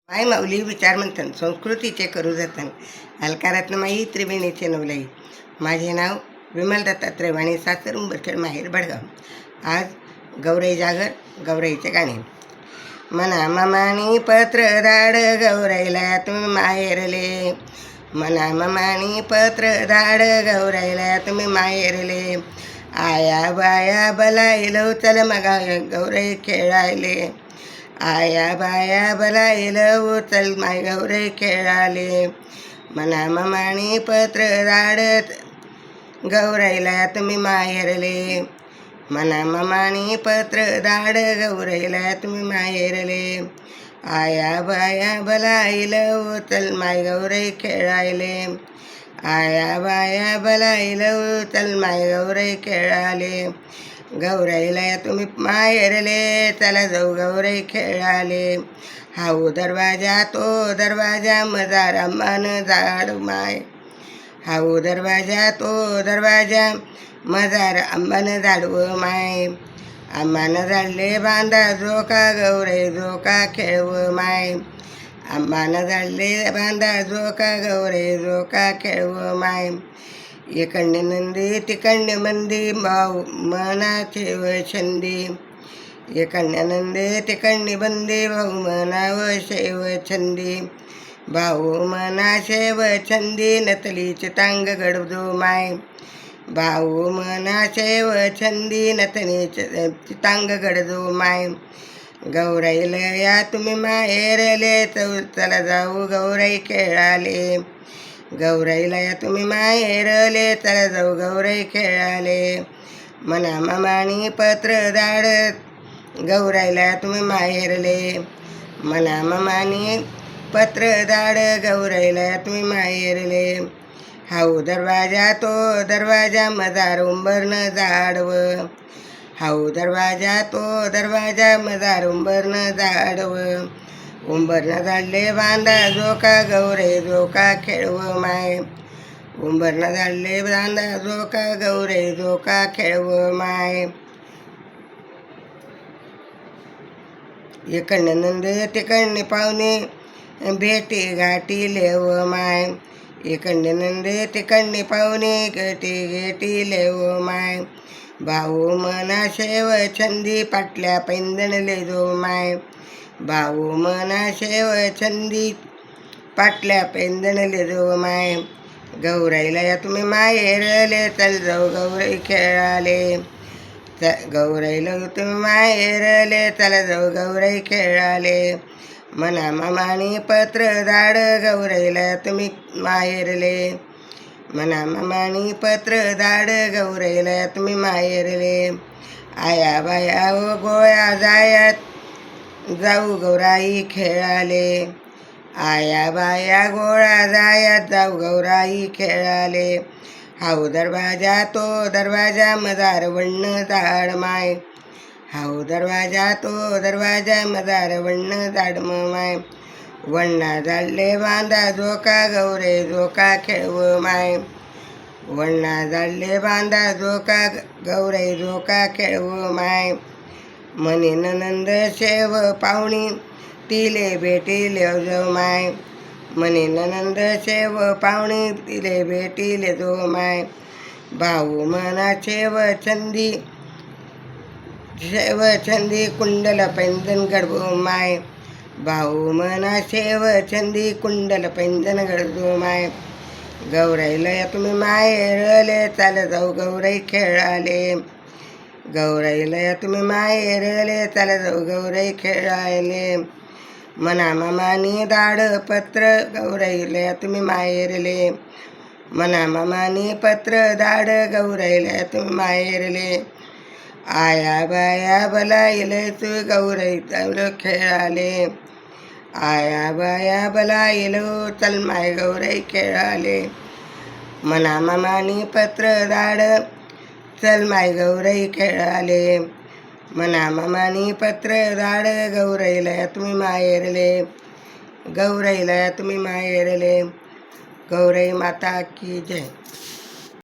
माय माऊली विचार म्हणतात संस्कृतीचे करू जतन अलकारातनं माई त्रिवेणीचे नवलाई. माझे नाव विमल दत्तात्रय वाणी, सासर उंबरखेड, माहेर बडगाव. आज गौराई जागर, गौराईचे गाणे. मना ममानी पत्र दाड गौराईला तुम्ही माहेरले. मना ममानी पत्र दाड गौराईला तुम्ही माहेरले. आया बाया बलायलो चल मगा गौराई खेळायले. आया बाया बलायलो चल माय गौराई खेळाले. मना ममानी पत्र दाडत गौराईला तुम्ही माहेरले. मना ममानी पत्र दाड गौराईला तुम्ही माहेरले. आया बाया बलायलो चल माय गौराई खेळायले. आया बाया बलायलो चल माय गौराई खेळाले. गौराईला तुम्ही माहेरले चला जाऊ गौराई खेळाले. हाऊ दरवाजा तो दरवाजा मजार अम्मान झाड माय. हाऊ दरवाजा तो दरवाजा मजार अंबान झाडव माय. आम्हानं झाडले बांधा झोका गौराई झोका खेळव माय. आम्हानं झाडले बांधा झोका गौराई झोका खेळव माय. इकडने नंदी तिकडने मंदी भाऊ मनाचे व छंदी. इकडने नंदी तिकडने बंदी भाऊ मनाव शेव छंदी. भाऊ मना शेव छंदी नतलीचे तांग गडदो माय. भाऊ मना शेव छंदी नतनीचे तांग गडदो माय. गौराईला या तुम्ही माहेरले चला जाऊ गौराई खेळाले. गौराईला या तुम्ही माहेरले चला जाऊ गौराई खेळाले. मना ममानी पत्र दाडत गौराईला तुम्ही माहेरले. मना ममानी पत्र दाड गौराईला तुम्ही माहेरले. हाऊ दरवाजा तो दरवाजा मजार उंबरनं झाडव. हाऊ दरवाजा तो दरवाजा मजार उंबरनं झाडव. उंबरनं झाडले बांधा झोका गौराई झोका खेळव माय. उंबरनं झाडले बांधा झोका गौराई झोका खेळव माय. इकडनं नंद तिकडने पाहुणे भेटी गाठी लेव माय. इकडने नंद तिकडने पाहुणे गेटी गेटी लेव माय. भाऊ मना शेव छंदी पाटल्या पैंजणले जो माय. भाऊ मना शेव छंदी पाटल्या पैंजणले जो माय. गौराईला या तुम्ही माहेरले चल जाऊ गौराई खेळाले. गौराईला तुम्ही माहेरले चला जाऊ गौराई खेळाले. मना ममानी पत्र दाड गौराईला तुम्ही माहेरले. मना ममानी पत्र दाड गौराईला तुम्ही माहेरले. आया बाया व गोळ्या जायात जाऊ गौराई खेळाले. आया बाया गोळा जायात जाऊ गौराई खेळाले. हाऊ दरवाजा तो दरवाजा मजार वण्ण झाड माय. हाऊ दरवाजा तो दरवाजा मजार वण्ण झाड माय. वण्णा झाडले बांधा झोका गौराई झोका खेळव माय. वण्णा झाडले बांधा झोका गौराई झोका खेळव माय. मनी नंद शेव पाहुणी तिले भेटीले जो माय. मनी नंद शेव पाहुणी तिले भेटीले जो माय. भाऊ मना शेव छंदी कुंडल पैंजन गडबो माय. भाऊ मना शेव छंदी कुंडल पैंजन गडबो माय. गौराईला या तुम्ही माहेरले चाल जाऊ गौराई खेळाले. गौराईला या तुम्ही माहेरले चाल जाऊ गौराई खेळाले. मना ममानी दाड पत्र गौराईला या तुम्ही माहेरले. मना ममानी पत्र दाड गौराईला या तुम्ही माहेरले. आया बाया बलायले तू गौराई चाल खेळाले. आया बाया बलायलो चल माय गौराई खेळाले. मना ममानी पत्र दाड चल माय गौराई खेळाले. मना ममानी पत्र दाड गौराईला तुम्ही माहेरले. गौराईला तुम्ही माहेरले. गौराई माता की जय.